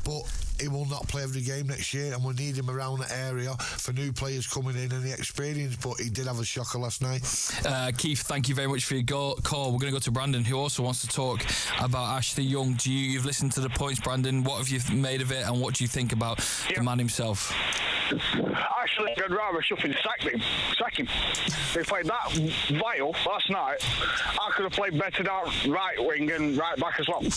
but he will not play every game next year, and we need him around that area for new players coming in and the experience. But he did have a shocker last night. Keith, thank you very much for your call. We're going to go to Brandon, who also wants to talk about Ashley Young. You've listened to the points, Brandon. What have you made of it, and what do you think about the man himself? Actually, I'd rather Shuffin sack him. He played that vile last night. I could have played better down right wing and right back as well. Do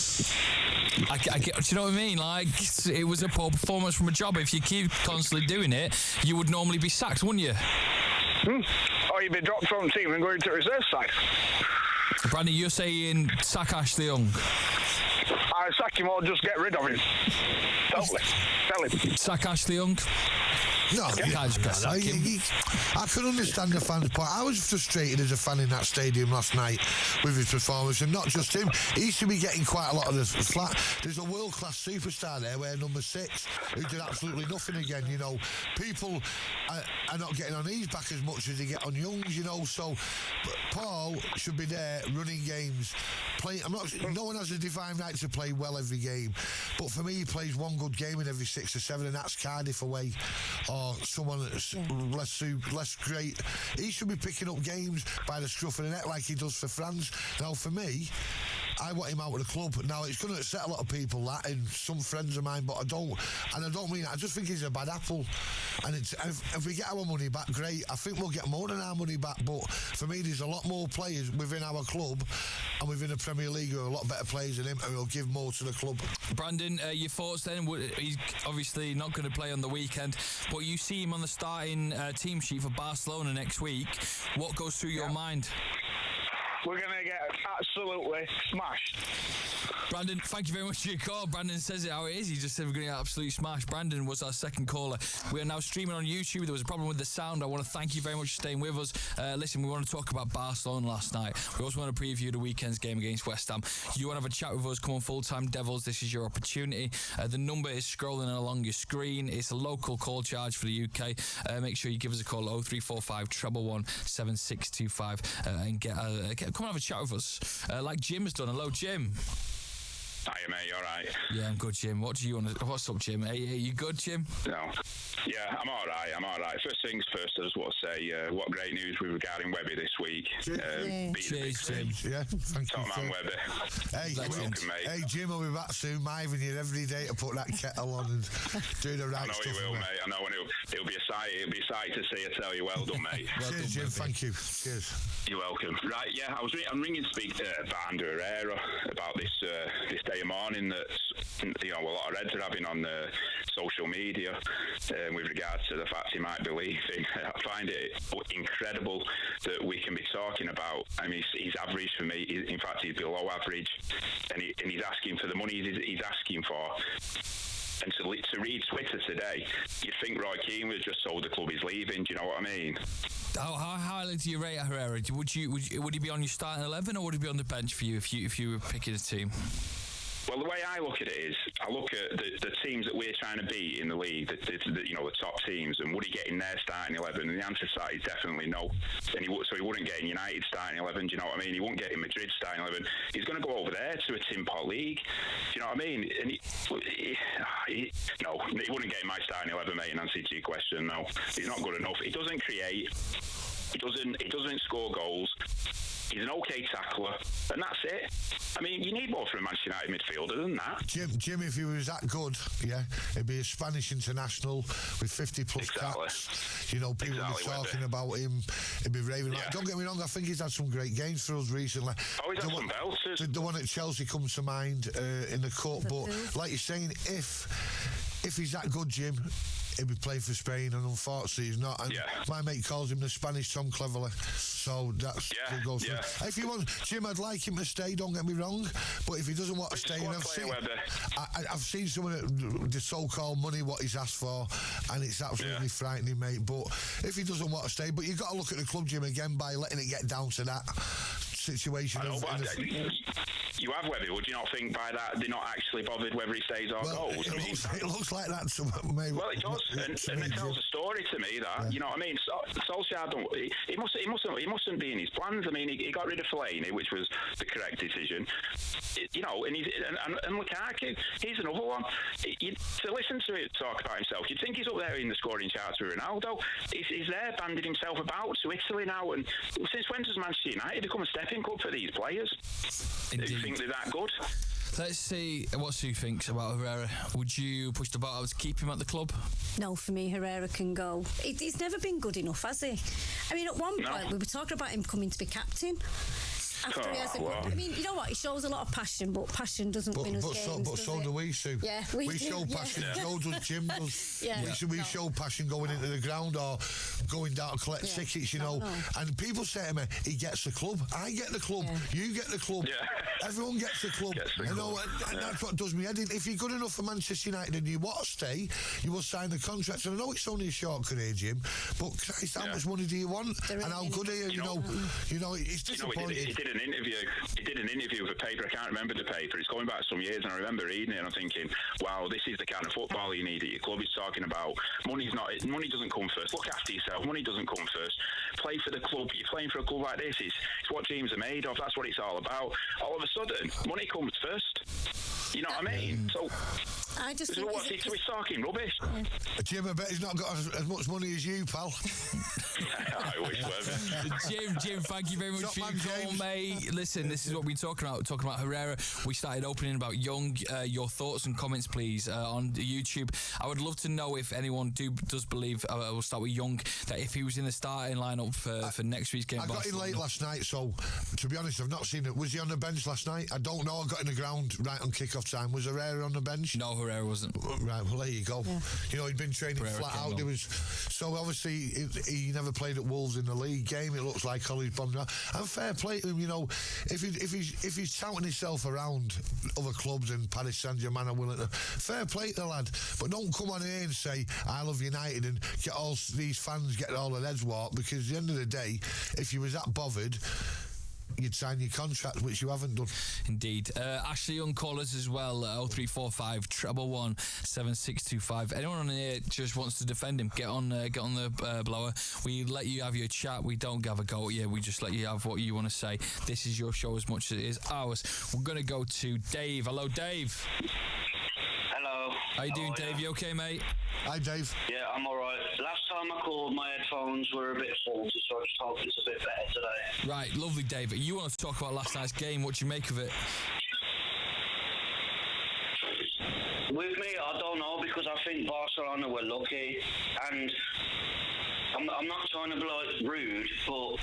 you know what I mean? Like, it was a poor performance from a job. If you keep constantly doing it, you would normally be sacked, wouldn't you? Or you'd be dropped from the team and going to the reserve side. Brandon, you're saying sack Ashley Young? I'd sack him or just get rid of him. Totally. Tell him. Sack Ashley Young? No, I can understand the fans' point. I was frustrated as a fan in that stadium last night with his performance, and not just him. He used to be getting quite a lot of the flat. There's a world-class superstar there, where number 6, who did absolutely nothing again. You know, people are not getting on his back as much as they get on Young's. You know, so Paul should be there running games. No one has a divine right to play well every game, but for me, he plays one good game in every 6 or 7, and that's Cardiff away. Or someone that's less great. He should be picking up games by the scruff of the neck like he does for France. Now, for me, I want him out of the club. Now, it's going to upset a lot of people, that, and some friends of mine, but I don't mean that. I just think he's a bad apple. And if we get our money back, great. I think we'll get more than our money back, but for me, there's a lot more players within our club and within the Premier League who are a lot better players than him, and we'll give more to the club. Brandon, your thoughts then? He's obviously not going to play on the weekend, but you see him on the starting team sheet for Barcelona next week. What goes through your mind? We're going to get absolutely smashed. Brandon, thank you very much for your call. Brandon says it how it is. He just said we're going to get absolutely smashed. Brandon was our second caller. We are now streaming on YouTube. There was a problem with the sound. I want to thank you very much for staying with us. Listen, we want to talk about Barcelona last night. We also want to preview the weekend's game against West Ham. You want to have a chat with us? Come on, Full-Time Devils. This is your opportunity. The number is scrolling along your screen. It's a local call charge for the UK. Make sure you give us a call 0345 111 7625 and come and have a chat with us like Jim has done. Hello, Jim. Hiya, mate, you alright? Yeah, I'm good, Jim. What do you want to... What's up, Jim? Are you good, Jim? No. Yeah, I'm alright. First things first, I just want to say what great news regarding Webby this week. Cheers, Jim. Yeah, thank Top you. man, Webby. Hey, welcome, mate. Hey, Jim, I'll be back soon. Miving you every day to put that kettle on and do the right stuff. I know he will, mate. I know, and it'll be a sight to see. I tell you, well done, mate. Cheers, Jim. Thank you. Cheers. You're welcome. Right, yeah, I'm ringing to speak to Pogba and Rashford about this day of mourning that a lot of Reds are having on social media with regards to the fact he might be leaving. I find it incredible that we can be talking about. I mean, he's average for me. In fact, he's below average, and he's asking for the money he's asking for. And to read Twitter today, you'd think Roy Keane was just told the club he's leaving. Do you know what I mean? How highly do you rate Herrera? Would he be on your starting 11, or would he be on the bench for you if you were picking a team? Well, the way I look at it is, I look at the teams that we're trying to beat in the league, the top teams, and would he get in their starting 11? And the answer to that is definitely no. And he wouldn't get in United starting 11. Do you know what I mean? He wouldn't get in Madrid starting 11. He's going to go over there to a Tin Pot league. Do you know what I mean? And he wouldn't get in my starting 11, mate. In answer to your question, no, he's not good enough. He doesn't create. He doesn't score goals. He's an okay tackler, and that's it. I mean, you need more from a Manchester United midfielder than that. Jim, if he was that good, yeah, he'd be a Spanish international with 50-plus caps. You know, people would be talking about him. He'd be raving. Yeah. Don't get me wrong, I think he's had some great games for us recently. Oh, he's had some belters. The one at Chelsea comes to mind in the cup. But like you're saying, if he's that good, Jim, he'll be playing for Spain, and unfortunately he's not. And my mate calls him the Spanish Tom Cleverley. So that's what goes through. If you want, Jim, I'd like him to stay, don't get me wrong. But if he doesn't want to stay, and I've seen some of the so-called money what he's asked for, and it's absolutely frightening, mate. But if he doesn't want to stay, but you've got to look at the club, Jim, again by letting it get down to that. situation. I know, you have Webby. Would you not think by that they're not actually bothered whether he stays or goes? It looks like that to me. Well, it does, and it tells a story to me that you know what I mean. Solskjaer he mustn't be in his plans. I mean, he got rid of Fellaini, which was the correct decision. You know, and Lukaku, he's another one. To listen to it talk about himself, you'd think he's up there in the scoring charts with Ronaldo. He's there banding himself about to Italy now, and since when does Manchester United become a stepping club for these players? Indeed. Do you think they're that good? Let's see what Sue thinks about Herrera. Would you push the boat out to keep him at the club? No, for me, Herrera can go. He's never been good enough, has he? I mean, at one point, we were talking about him coming to be captain. After he hasn't won. I mean, you know what? He shows a lot of passion, but passion doesn't win us games. But so do we, Sue. Yeah, we show passion. Joe does, Jim does. We show passion going into the ground or going down to collect tickets, you know. And people say to me, he gets the club. I get the club. You get the club. Everyone gets the club. And that's what does me head in. If you're good enough for Manchester United and you want to stay, you will sign the contract. And I know it's only a short career, Jim, but Christ, how much money do you want? And how good are you? You know, it's disappointing. He did an interview with a paper. I can't remember the paper. It's going back some years, and I remember reading it and I'm thinking, wow, this is the kind of football you need at your club. He's talking about money doesn't come first. Look after yourself. Money doesn't come first. Play for the club. You're playing for a club like this. It's what dreams are made of. That's what it's all about. All of a sudden, money comes first. You know what I mean? So I just think he's talking rubbish. Jim, I bet he's not got as much money as you, pal. I wish, Jim, thank you very much for your call, mate. Listen, this is what we're talking about Herrera. We started opening about Young. Your thoughts and comments, please, on YouTube. I would love to know if anyone does believe, we'll start with Young, that if he was in the starting lineup for next week's game. I got in late last night, so to be honest, I've not seen it. Was he on the bench last night? I don't know. I got in the ground right on kick-off time. Was Herrera on the bench? No, Herrera wasn't. Right, well, there you go. You know, he'd been training flat out. So obviously he never played at Wolves in the league game. It looks like Holly's bombed out. And fair play to him, you know. If he's touting himself around other clubs in Paris Saint-Germain and Willington, fair play to the lad. But don't come on here and say I love United and get all these fans getting all their heads warped, because at the end of the day, if you was that bothered, you'd sign your contract, which you haven't done. Indeed. Ashley Young callers as well, 0345 111 7625. Anyone on here just wants to defend him, get on the blower. We let you have your chat. We don't have a go at you. We just let you have what you want to say. This is your show as much as it is ours. We're going to go to Dave. Hello, Dave. Hello. How you doing, Dave? You okay, mate? Hi, Dave. Yeah, I'm alright. Last time I called, my headphones were a bit faulty, so I just hope it's a bit better today. Right, lovely, Dave. You want to talk about last night's game? What do you make of it? With me, I don't know, because I think Barcelona were lucky, and I'm not trying to be like rude, but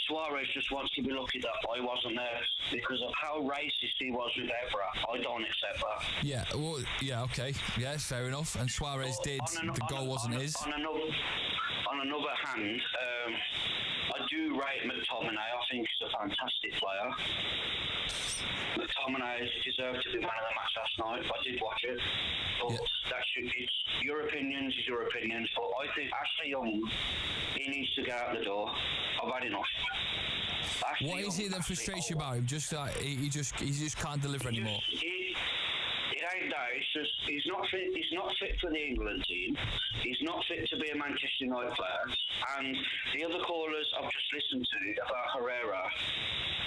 Suarez just wants to be lucky that I wasn't there because of how racist he was with Evra. I don't accept that. Yeah, well, yeah, okay. Yeah, fair enough. And Suarez did. The goal wasn't his. On another hand, I do rate McTominay. I think he's a fantastic player. McTominay deserved to be man of the match last night. I did watch it. But it's your opinions is your opinions. But I think Ashley Young, he needs to get out the door. I've had enough. What is it that frustrates you about him? Just he just can't deliver anymore. It ain't that. It's just he's not fit. He's not fit for the England team. He's not fit to be a Manchester United player. And the other callers I've just listened to about Herrera,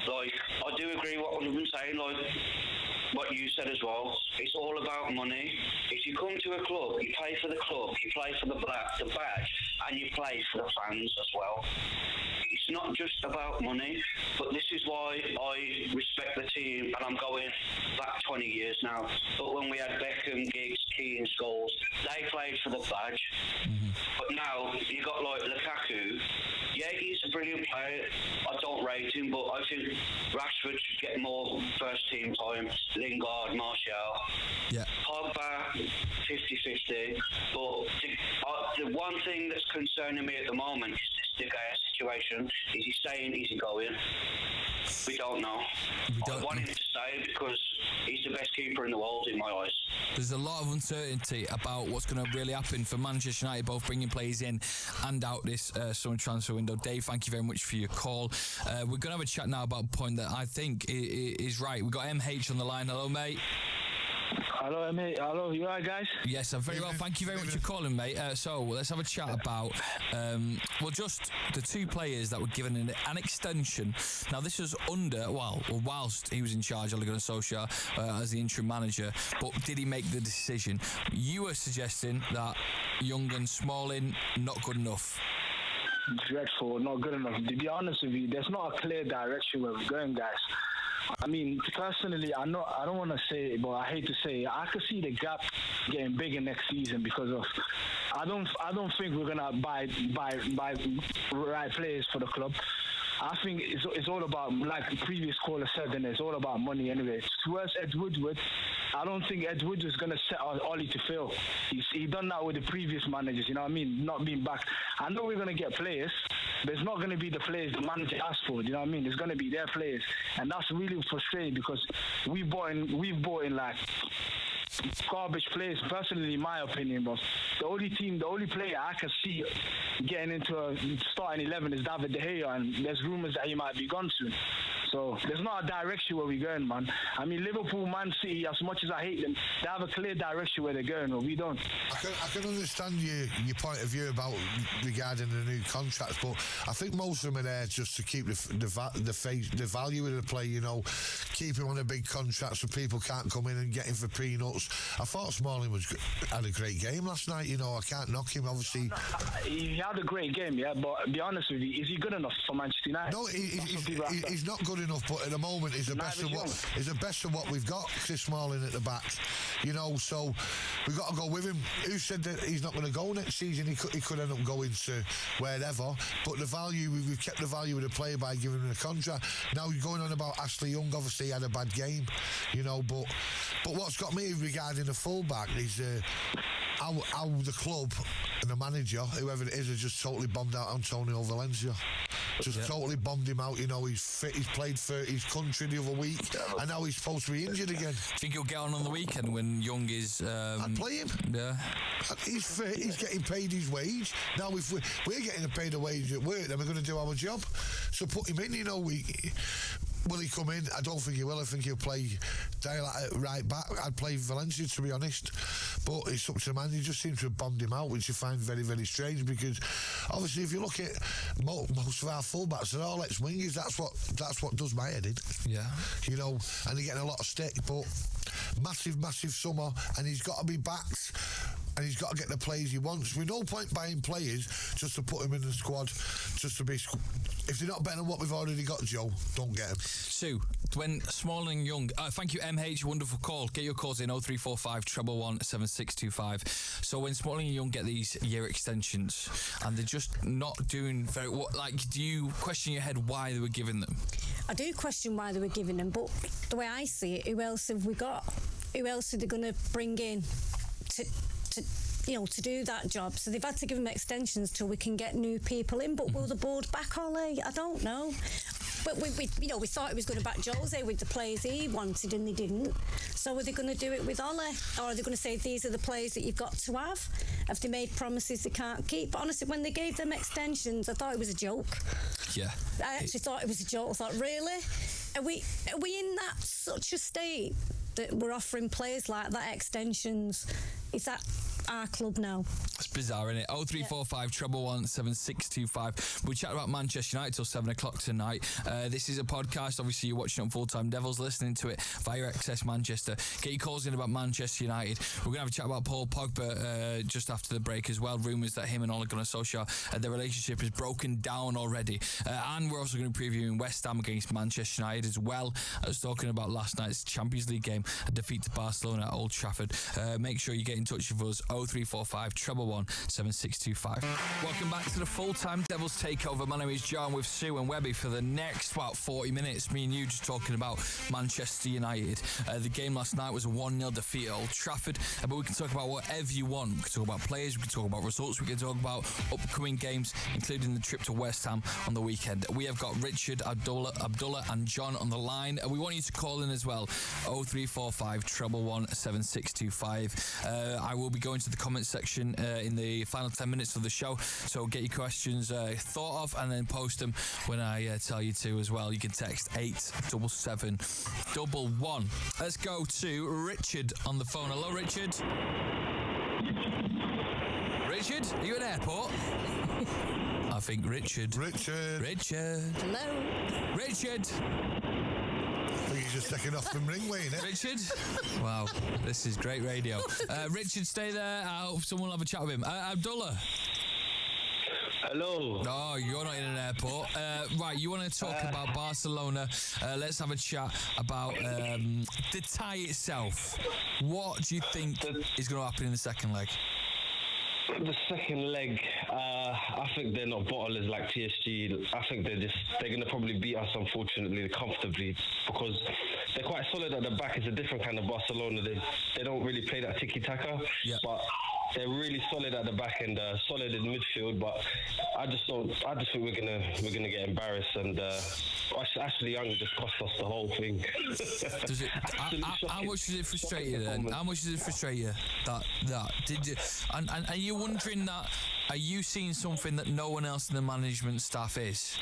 like I do agree what I'm saying. Like what you said as well. It's all about money. If you come to a club, you play for the club, you play for the badge, and you play for the fans as well. It's not just about money, but this is why I respect the team, and I'm going back 20 years now. But when we had Beckham, Giggs, Keane, Scholes, they played for the badge. Mm-hmm. But now you got like Lukaku. Yeah, he's a brilliant player. I don't rate him, but I think Rashford should get more first team time. Lingard, Martial. Yeah. Pogba, 50-50. But the one thing that's concerning me at the moment is this De Gea situation. Is he staying? Is he going? We don't know. I want him to stay because he's the best keeper in the world in my eyes. there's a lot of uncertainty about what's going to really happen for Manchester United, both bringing players in and out this summer transfer window. Dave, thank you very much for your call. We're going to have a chat now about a point that I think is right. We've got MH on the line. Hello, mate. Hello, mate. Hello, you alright, guys? Yes, I'm very well. Thank you very much for calling, mate. So let's have a chat about, just the two players that were given an extension. Now, this was whilst he was in charge of Ole Gunnar Solskjaer as the interim manager, but did he make the decision? You were suggesting that Young and Smalling, not good enough. Dreadful, not good enough. To be honest with you, there's not a clear direction where we're going, guys. I mean, personally, I don't want to say it, but I hate to say it. I could see the gap getting bigger next season because of. I don't think we're gonna buy right players for the club. I think it's all about, like the previous caller said, and it's all about money anyway. Towards Ed Woodward, I don't think Ed Woodward is going to set Ollie to fail. He done that with the previous managers, you know what I mean? Not being back. I know we're going to get players, but it's not going to be the players the manager asked for, you know what I mean? It's going to be their players. And that's really frustrating because we've bought in like garbage players, personally, in my opinion, but the only player I can see getting into a starting 11 is David De Gea, and there's rumours that he might be gone soon. So there's not a direction where we're going, man. I mean, Liverpool, Man City, as much as I hate them, they have a clear direction where they're going, but we don't. I can understand your point of view about regarding the new contracts, but I think most of them are there just to keep the value of the player, you know, keep him on a big contract so people can't come in and get him for peanuts. I thought Smalling had a great game last night, you know. I can't knock him, obviously. He had a great game, yeah, but to be honest with you, is he good enough for Manchester United? No, he's not good enough, but at the moment he's the best of what we've got, Chris Smalling at the back, you know, so we've got to go with him. Who said that he's not going to go next season? He could end up going to wherever, but the value, we've kept the value of the player by giving him a contract. Now you're going on about Ashley Young, obviously he had a bad game, you know, but what's got me regarding the fullback is how the club and the manager, whoever it is, has just totally bombed out Antonio Valencia. Totally bombed him out, you know. He's fit, he's played for his country the other week, and now he's supposed to be injured again. Think he'll get on the weekend when Young is... I'd play him. Yeah. He's fit, he's getting paid his wage. Now if we're getting paid a wage at work, then we're going to do our job. So put him in, you know. Will he come in? I don't think he will. I think he'll play right back. I'd play Valencia, to be honest. But it's up to the man. He just seems to have bombed him out, which I find very, very strange, because obviously if you look at most of our fullbacks, they're all ex-wingers. That's what does my head in. Yeah. You know, and they're getting a lot of stick, but massive summer, and he's got to be backed. And he's got to get the players he wants. With no point buying players just to put him in the squad, just to be... If they're not better than what we've already got, Joe, don't get them. Sue, when Smalling and Young... thank you, MH, wonderful call. Get your calls in 0345 111 7625. So when Smalling and Young get these year extensions and they're just not doing very... do you question your head why they were giving them? I do question why they were giving them, but the way I see it, who else have we got? Who else are they going to bring in to do that job? So they've had to give them extensions till we can get new people in. But will the board back Ole? I don't know. But we thought it was going to back Jose with the players he wanted, and they didn't. So are they going to do it with Ole, or are they going to say these are the players that you've got to have? Have they made promises they can't keep? But honestly, when they gave them extensions, I thought it was a joke. Yeah, I actually thought it was a joke. I thought, really? Are we in that such a state that we're offering players like that extensions? Is that our club now? It's bizarre, isn't it? 0345 111 7625. We chat about Manchester United till 7 o'clock tonight. This is a podcast. Obviously, you're watching on Full Time Devils, listening to it via XS Manchester. Get your calls in about Manchester United. We're going to have a chat about Paul Pogba just after the break as well. Rumours that him and Ole Gunnar Solskjaer, their relationship is broken down already. And we're also going to be previewing West Ham against Manchester United, as well as talking about last night's Champions League game, a defeat to Barcelona at Old Trafford. Make sure you get in touch with us. 0345 111 7625. Welcome back to the Full-Time Devils Takeover. My name is John with Sue and Webby for the next about 40 minutes. Me and you just talking about Manchester United. The game last night was a 1-0 defeat at Old Trafford, but we can talk about whatever you want. We can talk about players, we can talk about results, we can talk about upcoming games, including the trip to West Ham on the weekend. We have got Richard, Abdullah and John on the line. We want you to call in as well. 0345 111 7625. I will be going to the comment section in the final 10 minutes of the show, so get your questions thought of and then post them when I tell you to as well. You can text 87711. Let's go to Richard on the phone. Hello, Richard. Richard, are you at airport? I think Richard. Richard. Hello. I Richard. think he's just taking off from Ringway, innit? Richard? Wow, this is great radio. Richard, stay there. I hope someone will have a chat with him. Abdullah. Hello. Oh, you're not in an airport. Right, you want to talk about Barcelona. Let's have a chat about the tie itself. What do you think is going to happen in the second leg? The second leg, I think they're not bottlers like PSG. I think they're going to probably beat us, unfortunately, comfortably, because they're quite solid at the back. It's a different kind of Barcelona. They don't really play that tiki-taka, but they're really solid at the back and solid in midfield. But I just think we're gonna get embarrassed, and Ashley Young just cost us the whole thing. How much does it frustrate you then? How much does it frustrate you that did you? And are you wondering that? Are you seeing something that no one else in the management staff is?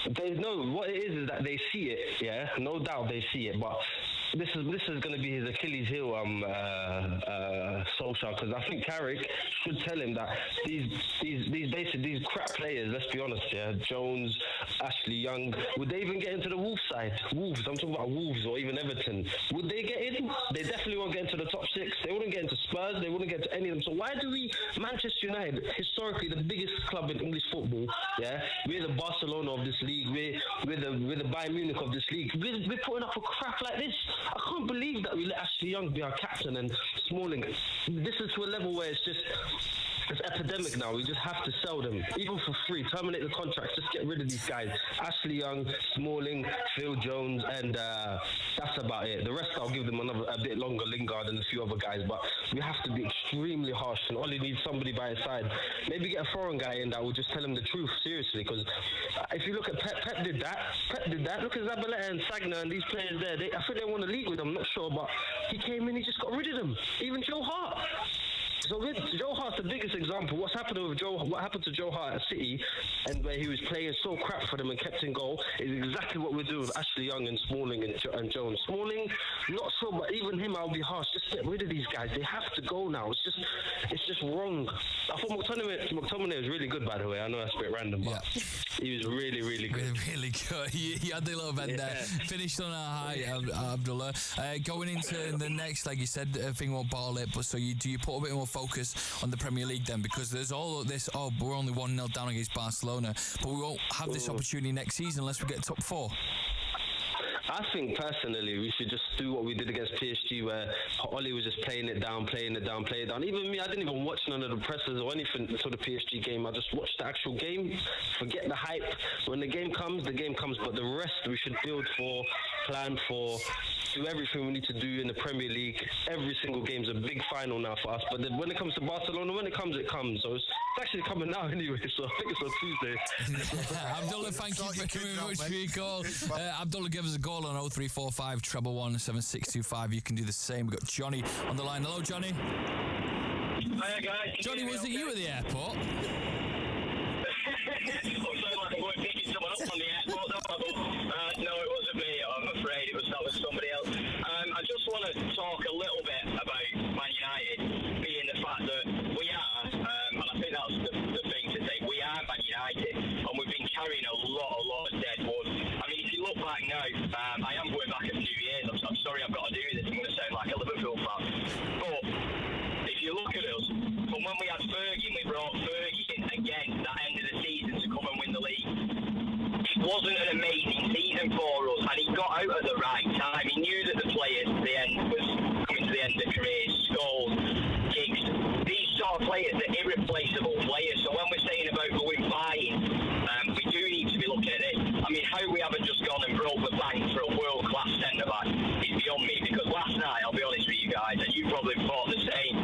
What it is that they see it, yeah, no doubt they see it, but this is going to be his Achilles heel, Solskjaer, because I think Carrick should tell him that these crap players, let's be honest, yeah, Jones, Ashley Young, would they even get into the Wolves side? Wolves, I'm talking about Wolves or even Everton. Would they get in? They definitely won't get into the top six. They wouldn't get into Spurs. They wouldn't get to any of them. So why do we, Manchester United, historically the biggest club in English football, yeah, we're the Barcelona of this league. We're the Bayern Munich of this league. We're putting up a crap like this. I can't believe that we let Ashley Young be our captain and Smalling. This is to a level where it's epidemic now. We just have to sell them, even for free. Terminate the contracts. Just get rid of these guys. Ashley Young, Smalling, Phil Jones, and that's about it. The rest I'll give them a bit longer, Lingard and a few other guys. But we have to be extremely harsh, and Ollie needs somebody by his side. Maybe get a foreign guy in that will just tell him the truth, seriously. Because if you look at Pep did that. Look at Zabaleta and Sagna and these players there. I think they won the league with them. I'm not sure, but he came in, he just got rid of them. Even Joe Hart. So with Joe Hart's the biggest example. What happened to Joe Hart at City, and where he was playing so crap for them and kept in goal, is exactly what we're doing with Ashley Young and Smalling and Jones. Smalling, not sure, but even him, I'll be harsh. Just get rid of these guys. They have to go now. It's just wrong. I thought McTominay was really good, by the way. I know that's a bit random, but he was really, really good. Really good. You had the little bit there. Finished on a high, Abdullah. Going into the next leg, you said a thing won't bottle it, but so you put a bit more focus on the Premier League then, because there's all this, we're only 1-0 down against Barcelona, but we won't have this opportunity next season unless we get top four. I think personally we should just do what we did against PSG, where Ollie was just playing it down. Even me, I didn't even watch none of the pressers or anything until the PSG game. I just watched the actual game, forget the hype. When the game comes, but the rest we should build for, plan for, do everything we need to do in the Premier League. Every single game's a big final now for us, but then when it comes to Barcelona, when it comes, it comes. So it's actually coming now anyway, so I think it's on Tuesday. Abdullah, thank you very much for your call. Abdullah, give us a call on 0345 111 7625. You can do the same. We've got Johnny on the line. Hello, Johnny. Hiya, guys. Johnny, was it you at the airport? No, it wasn't me. I'm afraid that was somebody else. I just want to talk a little bit about Man United, being the fact that we are, and I think that's the thing to say, we are Man United, and we've been carrying a lot of dead wood. I mean, if you look back now, I am going back a few years. I'm sorry I've got to do this. I'm going to sound like a Liverpool fan. But if you look at us, from when we had Fergie, we brought Fergie in again that end of the season to come and win the league. It wasn't an amazing season for us, and he got out at the right time. He knew that the players at the end was coming to the end of their careers. Scholes, Giggs, these players are irreplaceable players. So when we're saying about going buying, we do need to be looking at it. I mean, how we haven't just gone and broke the bank for a world-class centre-back is beyond me, because last night, I'll be honest with you guys, and you probably thought the same,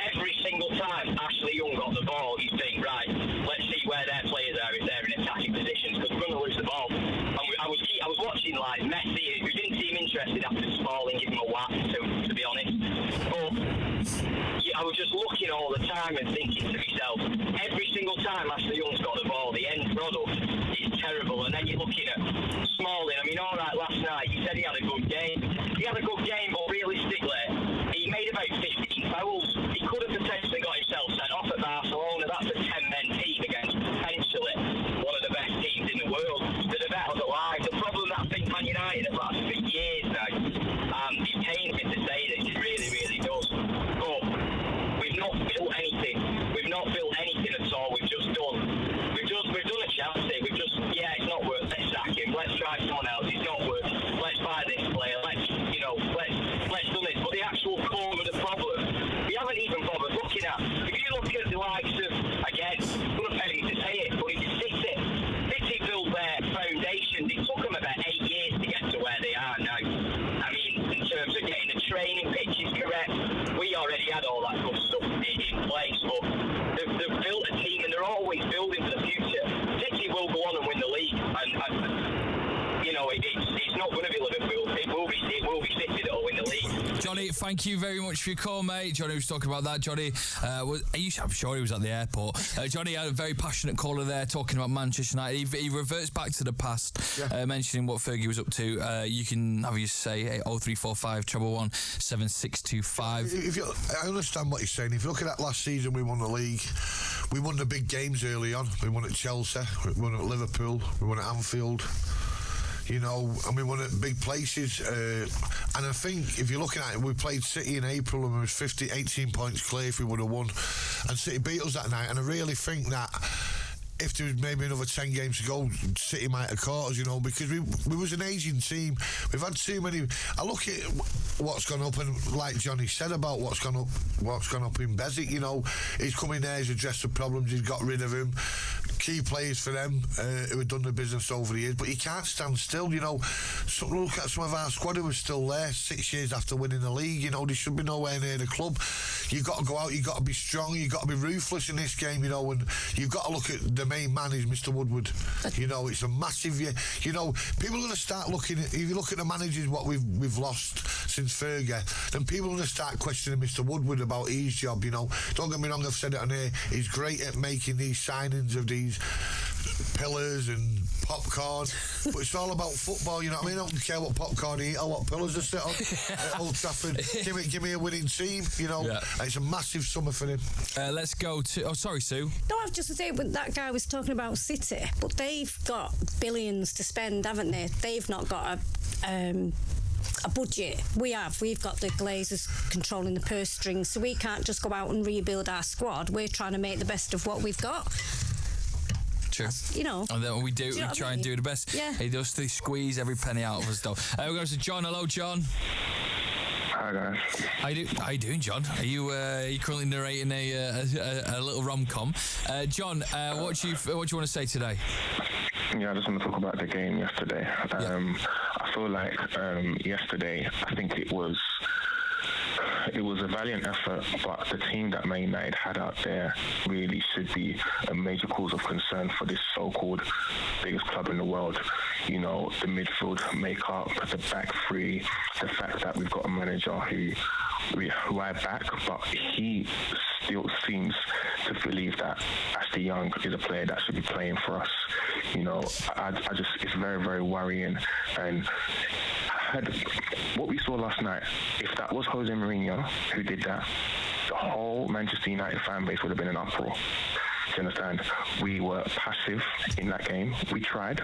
every single time Ashley Young got the ball, you think, right, let's see where their players are if they're in attacking positions, because we're going to lose the ball. And I was watching like Messi, who didn't seem interested after Smalling gave him a whack, to be honest. But I was just looking all the time and thinking to myself, every single time Ashley Young's got the ball, the end product is terrible. And then you're looking at Smalling. I mean, all right, last night you said he had a good game. He had a good game, but realistically, he made about 15 fouls. He could have potentially got himself sent off at Barcelona. That's a 10-men team against potentially one of the best teams in the world. They're the best alive. The problem that I think Man United have had for years now, it pains me to say this, it really, really does. But we've not built anything. We've not built anything at all. We've done a Chelsea. It's not worth. Let's sack him. Let's try someone else. It's not worth. Let's buy this player. Let's do this. But the actual core of the problem, we haven't even bothered looking at. If you look at the likes of, again, I'm going to pay to say it, but it's City built their foundations. It took them about 8 years to get to where they are now. I mean, in terms of getting the training pitches correct, we already had all that good stuff in place, but they've built a team and they're always building for the future. City will go on and win the league, and you know, it's not going to be Liverpool. It will be City that will win the league. Johnny, thank you very much for your call, mate. Johnny was talking about that. Johnny, I'm sure he was at the airport. Johnny had a very passionate caller there talking about Manchester United. He reverts back to the past, mentioning what Fergie was up to. You can have your say, 0345 111 7625. I understand what he's saying. If you look at that last season, we won the league. We won the big games early on. We won at Chelsea, we won at Liverpool, we won at Anfield. You know, and we won at big places. And I think if you're looking at it, we played City in April and we was 18 points clear if we would have won. And City beat us that night. And I really think that if there was maybe another 10 games to go, City might have caught us, you know, because we was an aging team. We've had too many. I look at what's gone up, and like Johnny said about what's gone up in Bezic, you know, he's come in there, he's addressed the problems, he's got rid of him. Key players for them who have done the business over the years, but you can't stand still, you know. Look at some of our squad who was still there 6 years after winning the league, you know, they should be nowhere near the club. You've got to go out, you've got to be strong, you've got to be ruthless in this game, you know, and you've got to look at the main man is Mr. Woodward. You know, it's a massive, you know, people are going to start looking at, if you look at the managers, what we've lost since Fergie, then people are going to start questioning Mr. Woodward about his job, you know. Don't get me wrong, I've said it on here, he's great at making these signings of these pillars and popcorn, but it's all about football, you know what I mean? I don't care what popcorn you eat or what pillars are set on at Old Trafford. Give me a winning team, you know. It's a massive summer for him. Let's go to sorry, Sue. No, I've just to say, when that guy was talking about City, but they've got billions to spend, haven't they? They've not got a budget. We've got the Glazers controlling the purse strings, so we can't just go out and rebuild our squad. We're trying to make the best of what we've got. True. You know, and then we try and do the best. Yeah. He does squeeze every penny out of us, though. We're going to John. Hello, John. Hi guys. How you doing, John? Are you currently narrating a little rom-com? John, what do you want to say today? Yeah, I just want to talk about the game yesterday. I feel like yesterday, I think it was a valiant effort, but the team that Man United had out there really should be a major cause of concern for this so-called biggest club in the world. You know, the midfield makeup, the back three, the fact that we've got a manager who I back, but he still seems to believe that Ashley Young is a player that should be playing for us. You know, I just, it's very, very worrying. And what we saw last night, if that was Jose Mourinho who did that, the whole Manchester United fan base would have been in uproar. Do you understand? We were passive in that game. We tried,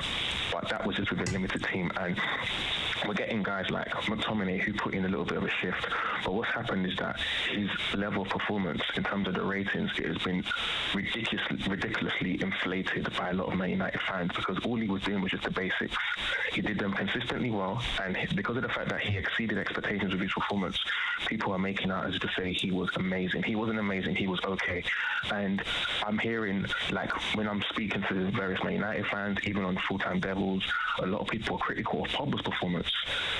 but that was just with a limited team. And we're getting guys like McTominay who put in a little bit of a shift, but what's happened is that his level of performance in terms of the ratings, it has been ridiculously inflated by a lot of Man United fans, because all he was doing was just the basics. He did them consistently well, and because of the fact that he exceeded expectations with his performance, people are making out as to say he was amazing. He wasn't amazing, he was okay. And I'm hearing, like, when I'm speaking to various Man United fans, even on Full-Time Devils, a lot of people are critical of Pogba's performance.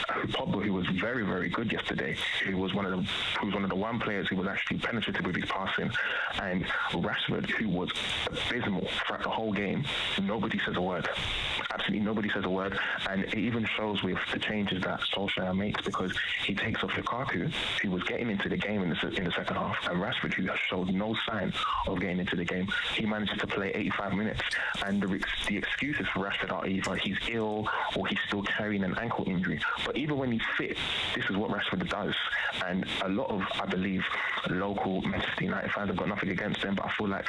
Pogba, who was very, very good yesterday, who was one of the one players who was actually penetrative with his passing, and Rashford, who was abysmal throughout the whole game. Nobody says a word. Absolutely nobody says a word, and it even shows with the changes that Solskjaer makes, because he takes off Lukaku, who was getting into the game in the second half, and Rashford, who showed no sign of getting into the game. He manages to play 85 minutes, and the excuses for Rashford are either he's ill or he's still carrying an ankle injury. But even when he's fit, this is what Rashford does. And a lot of, I believe, local Manchester United fans, have got nothing against them, but I feel like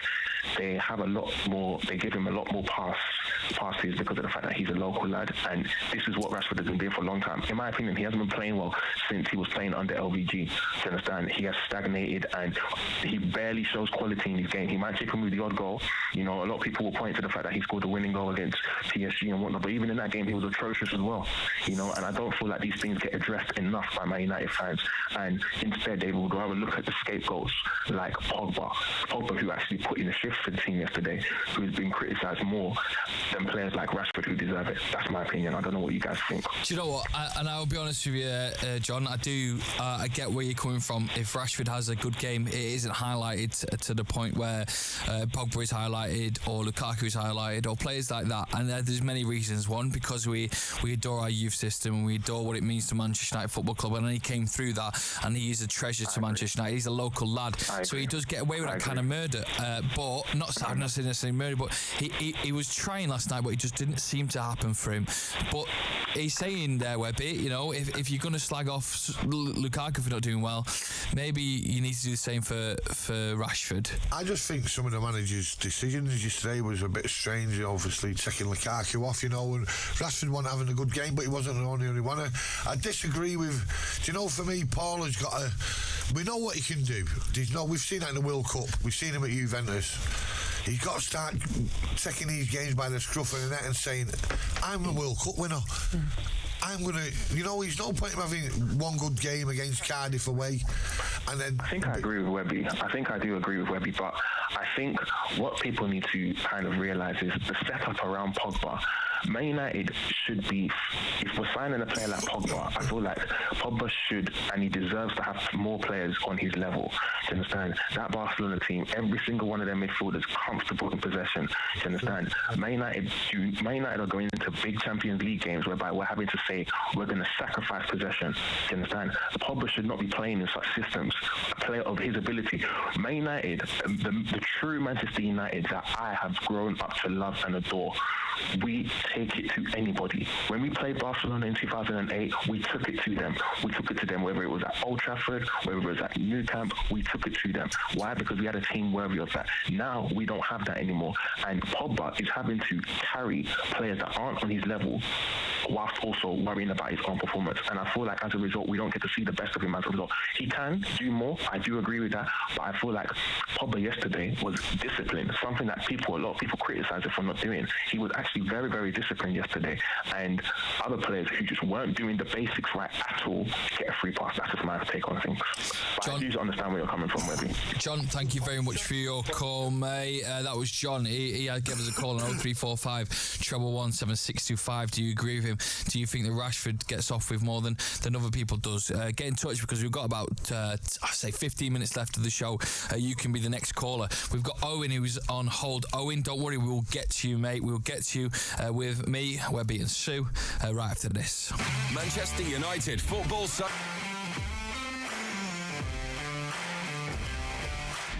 they have a lot more, they give him a lot more passes because of the fact that he's a local lad, and this is what Rashford has been doing for a long time. In my opinion, he hasn't been playing well since he was playing under LVG. Do you understand? He has stagnated, and he barely shows quality in his game. He might chip him with the odd goal. You know, a lot of people will point to the fact that he scored a winning goal against PSG and whatnot, but even in that game, he was atrocious as well. You know, and I don't feel like these things get addressed enough by Man United fans, and instead they would rather look at the scapegoats like Pogba, who actually put in a shift for the team yesterday, who has been criticised more than players like Rashford who deserve it. That's my opinion. I don't know what you guys think. Do you know what? And I'll be honest with you, John, I get where you're coming from. If Rashford has a good game, it isn't highlighted to the point where Pogba is highlighted or Lukaku is highlighted or players like that. And there's many reasons. One, because we adore our youth system and we adore what it means to Manchester United Football Club, and he came through that, and he is a treasure to Manchester United. He's a local lad, so he does get away with that kind of murder. But I'm not saying necessarily murder, but he was trying last night, but it just didn't seem to happen for him. But he's saying there, Webby, you know, if you're going to slag off Lukaku for not doing well, maybe you need to do the same for Rashford. I just think some of the manager's decisions yesterday was a bit strange. Obviously taking Lukaku off, you know, and Rashford wasn't having a good game, but he wasn't the only one. I disagree with, do you know, for me, Paul has got a, we know what he can do. We've seen that in the World Cup. We've seen him at Juventus. He's got to start taking these games by the scruff of the neck and saying, I'm a World Cup winner. I'm going to, you know, he's no point in having one good game against Cardiff away. And then I think I agree with Webby. I think I do agree with Webby, but I think what people need to kind of realise is the setup around Pogba. Man United should be, if we're signing a player like Pogba, I feel like Pogba should, and he deserves to have more players on his level. Do you understand? That Barcelona team, every single one of their midfielders comfortable in possession. Do you understand? Man United are going into big Champions League games whereby we're having to say we're going to sacrifice possession. Do you understand? Pogba should not be playing in such systems. A player of his ability. Man United, the true Manchester United that I have grown up to love and adore, we take it to anybody. When we played Barcelona in 2008, we took it to them. We took it to them, whether it was at Old Trafford, whether it was at Nou Camp, we took it to them. Why? Because we had a team worthy of that. Now we don't have that anymore. And Pogba is having to carry players that aren't on his level whilst also worrying about his own performance. And I feel like as a result, we don't get to see the best of him as a result. He can do more. I do agree with that. But I feel like Pogba yesterday was disciplined, something that a lot of people criticize him for not doing. He was actually very, very disciplined yesterday. And other players who just weren't doing the basics right at all get a free pass. That's just my take on things. But John, I do understand where you're coming from, Webby. John, thank you very much for your call, mate. That was John. He gave us a call on 0345 1117625. Do you agree with him? Do you think that Rashford gets off with more than other people does? Get in touch, because we've got about, 15 minutes left of the show. You can be the next caller. We've got Owen who's on hold. Owen, don't worry, we'll get to you, mate. We'll get to you with me, Webby and Sue, right after this. Manchester United Football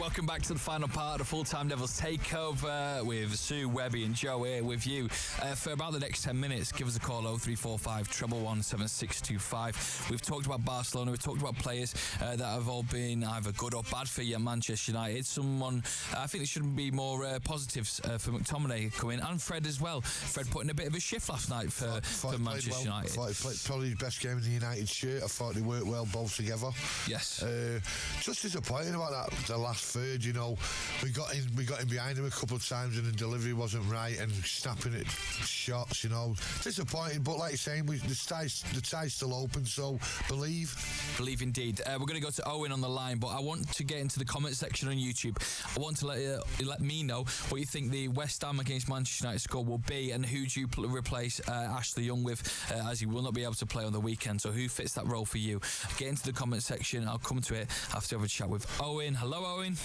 Welcome back to the final part of the Full-Time Devils Takeover with Sue, Webby and Joe here with you. For about the next 10 minutes, give us a call 0345 111 7625. We've talked about Barcelona, we've talked about players that have all been either good or bad for you at Manchester United. Someone, I think there should be more positives for McTominay coming, and Fred as well. Fred putting a bit of a shift last night for Manchester United. I thought he played probably his best game in the United shirt. I thought they worked well both together. Yes. Just disappointing about that, the last third, you know. We got in behind him a couple of times and the delivery wasn't right and snapping at shots, you know. Disappointing, but like you're saying, the tie's still open, so believe. Believe indeed. We're going to go to Owen on the line, but I want to get into the comment section on YouTube. I want to let me know what you think the West Ham against Manchester United score will be, and who do you replace Ashley Young with, as he will not be able to play on the weekend. So who fits that role for you? Get into the comment section. I'll come to it after I have a chat with Owen. Hello, Owen.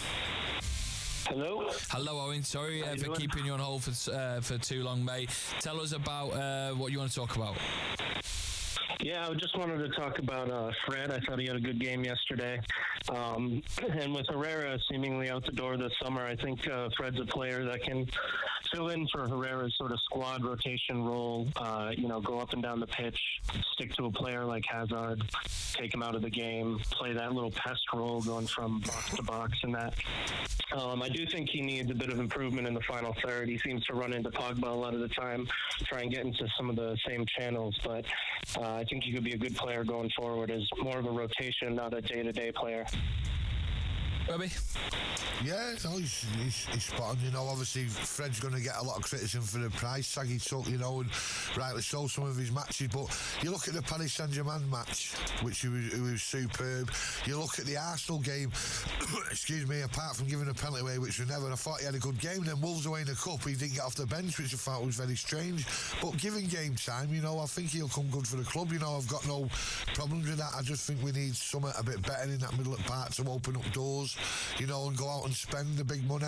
Hello. Hello, Owen. Sorry for keeping you on hold for too long, mate. Tell us about what you want to talk about. Yeah, I just wanted to talk about Fred. I thought he had a good game yesterday. And with Herrera seemingly out the door this summer, I think Fred's a player that can fill in for Herrera's sort of squad rotation role, go up and down the pitch, stick to a player like Hazard, take him out of the game, play that little pest role going from box to box and that. I do think he needs a bit of improvement in the final third. He seems to run into Pogba a lot of the time, try and get into some of the same channels, but I think he could be a good player going forward as more of a rotation, not a day-to-day player. Robbie? Yeah, no, he's spot on. You know, obviously Fred's going to get a lot of criticism for the price tag he took, you know, and rightly so, some of his matches. But you look at the Paris Saint-Germain match, which was superb. You look at the Arsenal game, excuse me, apart from giving a penalty away, which was never, I thought he had a good game. Then Wolves away in the Cup, he didn't get off the bench, which I thought was very strange. But given game time, you know, I think he'll come good for the club. You know, I've got no problems with that. I just think we need something a bit better in that middle part to open up doors, you know, and go out and spend the big money,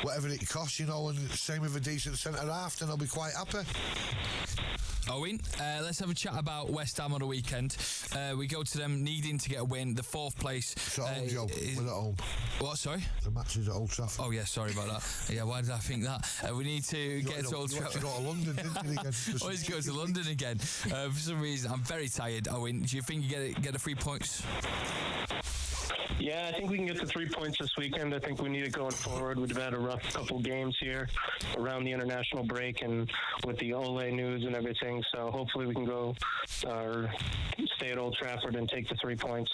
whatever it costs, you know, and same with a decent centre-half, then I'll be quite happy. Owen, let's have a chat about West Ham on the weekend. We go to them needing to get a win. The fourth place. It's at home, Joe. We're at home. What, sorry? The match is at Old Trafford. Oh, yeah, sorry about that. Yeah, why did I think that? We need to get to Old Trafford. You go to London, didn't you, again? Always go to London again. For some reason, I'm very tired, Owen. Do you think you get the 3 points? Yeah, I think we can get the 3 points this weekend. I think we need it going forward. We've had a rough couple games here around the international break and with the Ole news and everything. So hopefully we can go stay at Old Trafford and take the 3 points.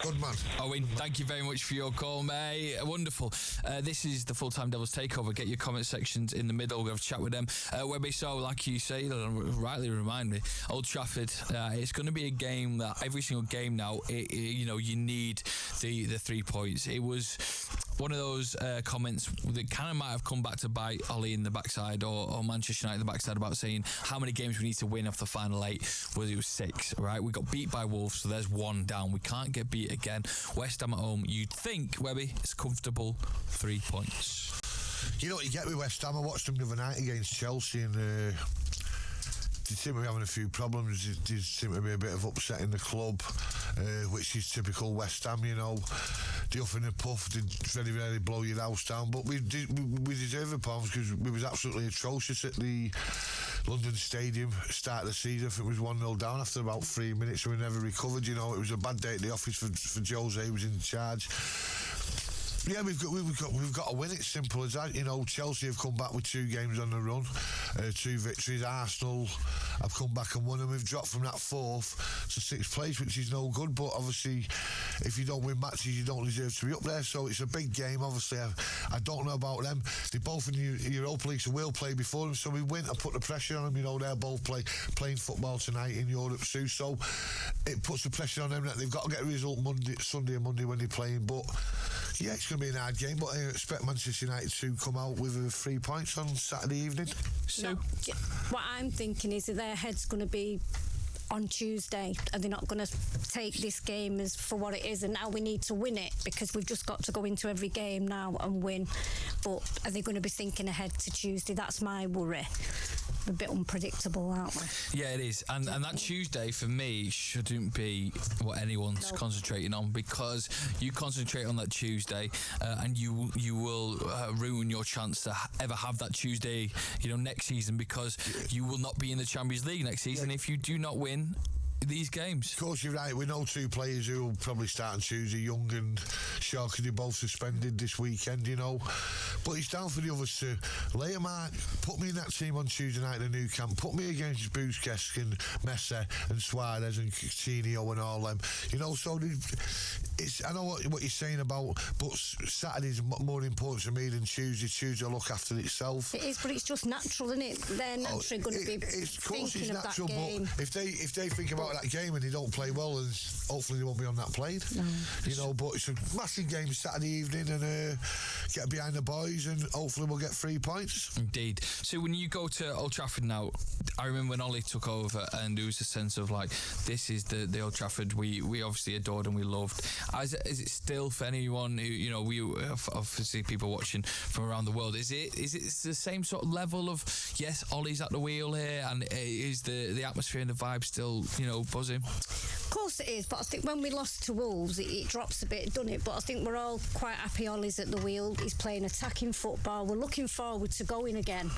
Good man. Owen, thank you very much for your call, mate. Wonderful. This is the Full-Time Devils Takeover. Get your comment sections in the middle. We'll have a chat with them. Webby, so like you say, rightly remind me, Old Trafford, it's going to be a game that every single game now, you need the 3 points. It was one of those comments that kind of might have come back to bite Ollie in the backside or Manchester United in the backside about saying how many games we need to win off the final 8. It was 6, right? We got beat by Wolves, so there's 1 down. We can't get beat again. West Ham at home, you'd think, Webby, it's comfortable 3 points. You know what you get with West Ham? I watched them the other night against Chelsea and they seem to be having a few problems. There seem to be a bit of upset in the club, which is typical West Ham, you know. The huff and the puff did very, very blow your house down, but we deserve the points because we was absolutely atrocious at the London Stadium start of the season. I think it was 1-0 down after about 3 minutes and we never recovered, you know. It was a bad day at the office for Jose, who was in charge. Yeah, we've got to win it. Simple as that. You know, Chelsea have come back with 2 games on the run, 2 victories. Arsenal have come back and won, and we've dropped from that 4th to 6th place, which is no good. But obviously, if you don't win matches, you don't deserve to be up there. So it's a big game. Obviously, I don't know about them. They both in the Europa League, so we'll play before them. So we win and put the pressure on them. You know, they're both playing football tonight in Europe too. So it puts the pressure on them that they've got to get a result Sunday and Monday when they're playing. But yeah, it's going to be an hard game, but I expect Manchester United to come out with 3 points on Saturday evening. So, what I'm thinking is that their head's going to be on Tuesday, and they're not going to take this game as for what it is, and now we need to win it because we've just got to go into every game now and win. But are they going to be thinking ahead to Tuesday? That's my worry. a bit unpredictable, aren't we? Yeah, it is. And that Tuesday, for me, shouldn't be what anyone's concentrating on, because you concentrate on that Tuesday and you will ruin your chance to ever have that Tuesday, next season, because you will not be in the Champions League next season if you do not win these games. Of course, you're right. We know two players who will probably start on Tuesday, Young and Shaw, because they're both suspended this weekend, But it's down for the others to later, Mark, put me in that team on Tuesday night in the new camp. Put me against Busquets and Messi and Suarez and Coutinho and all them. So I know what you're saying about, but Saturday's more important to me than Tuesday. Tuesday will look after itself. It is, but it's just natural, isn't it? They're naturally going to be thinking of that game. But if they think about that game and they don't play well, then hopefully they won't be on that plane. But it's a massive game Saturday evening, and get behind the boys, and hopefully we'll get 3 points. Indeed. So when you go to Old Trafford now, I remember when Ollie took over, and there was a sense of like, this is the Old Trafford we obviously adored and we loved. Is it still, for anyone who we obviously people watching from around the world, is it the same sort of level of, yes, Ollie's at the wheel here, and is the atmosphere and the vibe still buzzing? Of course it is, but I think when we lost to Wolves, it drops a bit, doesn't it? But I think we're all quite happy Ollie's at the wheel. He's playing attacking football. We're looking forward to going again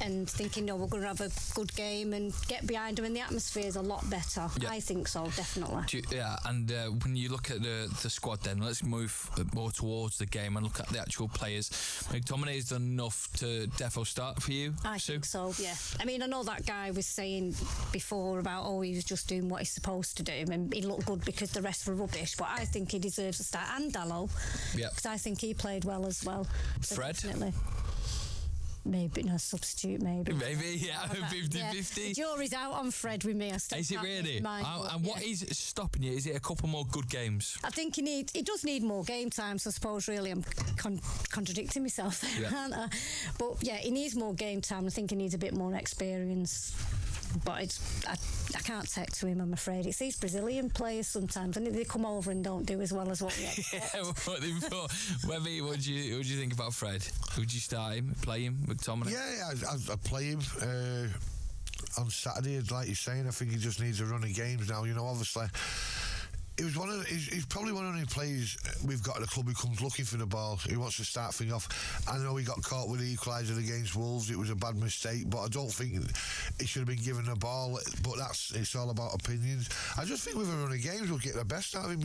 and thinking, we're going to have a good game and get behind him, and the atmosphere is a lot better. Yeah. I think so, definitely. And when you look at the squad, then let's move more towards the game and look at the actual players. McTominay has done enough to defo start for you, I think so, yeah. I mean, I know that guy was saying before about, he was just doing what he's supposed to do, and he looked good because the rest were rubbish, but I think he deserves a start. And Dallo, because I think he played well as well. So Fred? Definitely. Maybe, no, substitute, maybe. Maybe, yeah, 50-50. The jury's out on Fred with me. Is it really? And what is stopping you? Is it a couple more good games? I think he does need more game time, so I suppose really I'm contradicting myself there, aren't I? But yeah, he needs more game time. I think he needs a bit more experience. But I can't take to him, I'm afraid. It's these Brazilian players sometimes, and they come over and don't do as well as what we expect. Webby, what do you think about Fred? Would you start him, play him, McTominay? Yeah, I'd play him on Saturday. Like you're saying, I think he just needs a run of games now. Obviously, he's probably one of the players we've got at the club who comes looking for the ball, who wants to start things off. I know he got caught with the equaliser against Wolves. It was a bad mistake, but I don't think he should have been given the ball. But it's all about opinions. I just think with a run of games we'll get the best out of him,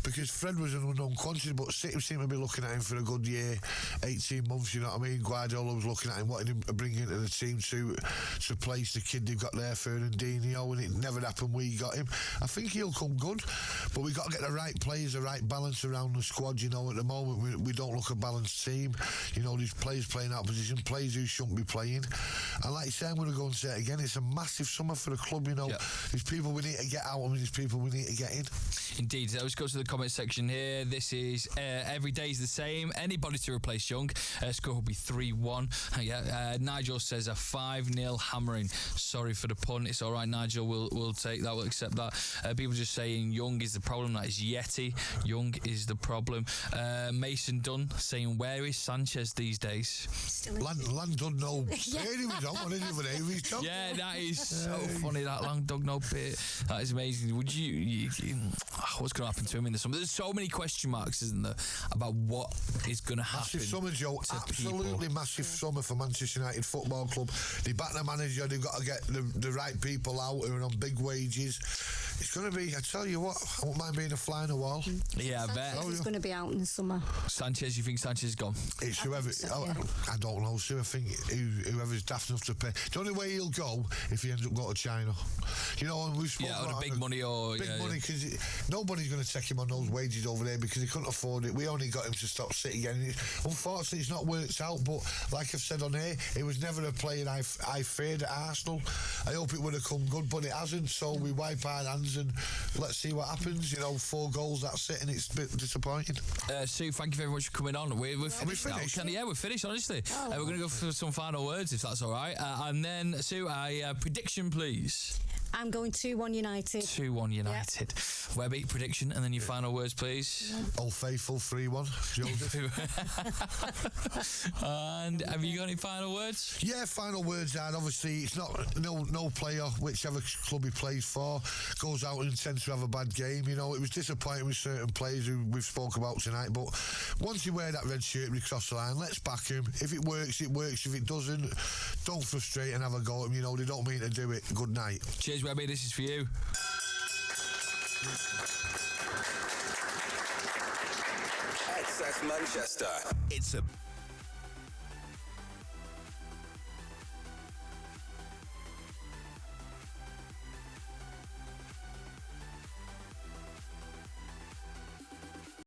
because Fred was an unknown quantity, but City seem to be looking at him for a good year, 18 months, you know what I mean? Guardiola was looking at him, wanting him to bring into the team to replace the kid they've got there, Fernandinho, and it never happened. We got him. I think he'll come good. But we've got to get the right players, the right balance around the squad. At the moment, we don't look a balanced team. These players playing out of position, players who shouldn't be playing. And like you say, I'm going to go and say it again, it's a massive summer for the club, There's people we need to get out, and there's people we need to get in. Indeed. Let's go to the comment section here. This is every day's the same. Anybody to replace Young. Score will be 3-1. Nigel says a 5-0 hammering. Sorry for the pun. It's all right, Nigel. We'll take that. We'll accept that. People just saying Young is the problem. That is Yeti. Young is the problem. Mason Dunn saying, where is Sanchez these days? Land Dunn no beard he was on one of the other day. Yeah, that is so funny, that Lang Dog no beard. That is amazing. Would you what's going to happen to him in the summer? There's so many question marks, isn't there, about what is going to happen. Massive summer, Joe. Absolutely people. Massive summer for Manchester United Football Club. They back the manager. They've got to get the right people out who are on big wages. It's going to be, I tell you what, I won't mind being a fly on the wall. Yeah, I bet. He's going to be out in the summer. Sanchez, you think Sanchez is gone? It's whoever. I don't know, Sue. I think whoever's daft enough to pay. The only way he'll go if he ends up going to China. And we've spoken about big money money, because nobody's going to take him on those wages over there because he couldn't afford it. We only got him to stop City again. Unfortunately, it's not worked out, but like I've said on here, it was never a player I feared at Arsenal. I hope it would have come good, but it hasn't, so we wipe our hands and let's see what happens. 4 goals, that's it, and it's a bit disappointing. Sue, thank you very much for coming on. We're finished now. Yeah, we're finished, honestly. We're going to go for some final words, if that's all right. And then, Sue, a prediction, please. I'm going 2-1 United. 2-1 United. Webby, prediction, and then your final words, please. Old Faithful, 3-1. And have you got any final words? Yeah, final words are obviously it's not no player, whichever club he plays for, goes out and tends to have a bad game. You know, it was disappointing with certain players who we've spoke about tonight, but once you wear that red shirt, we cross the line, let's back him. If it works, it works. If it doesn't, don't frustrate and have a go at him. You know, they don't mean to do it. Good night. Cheers, Webby. This is for you. XS Manchester. It's a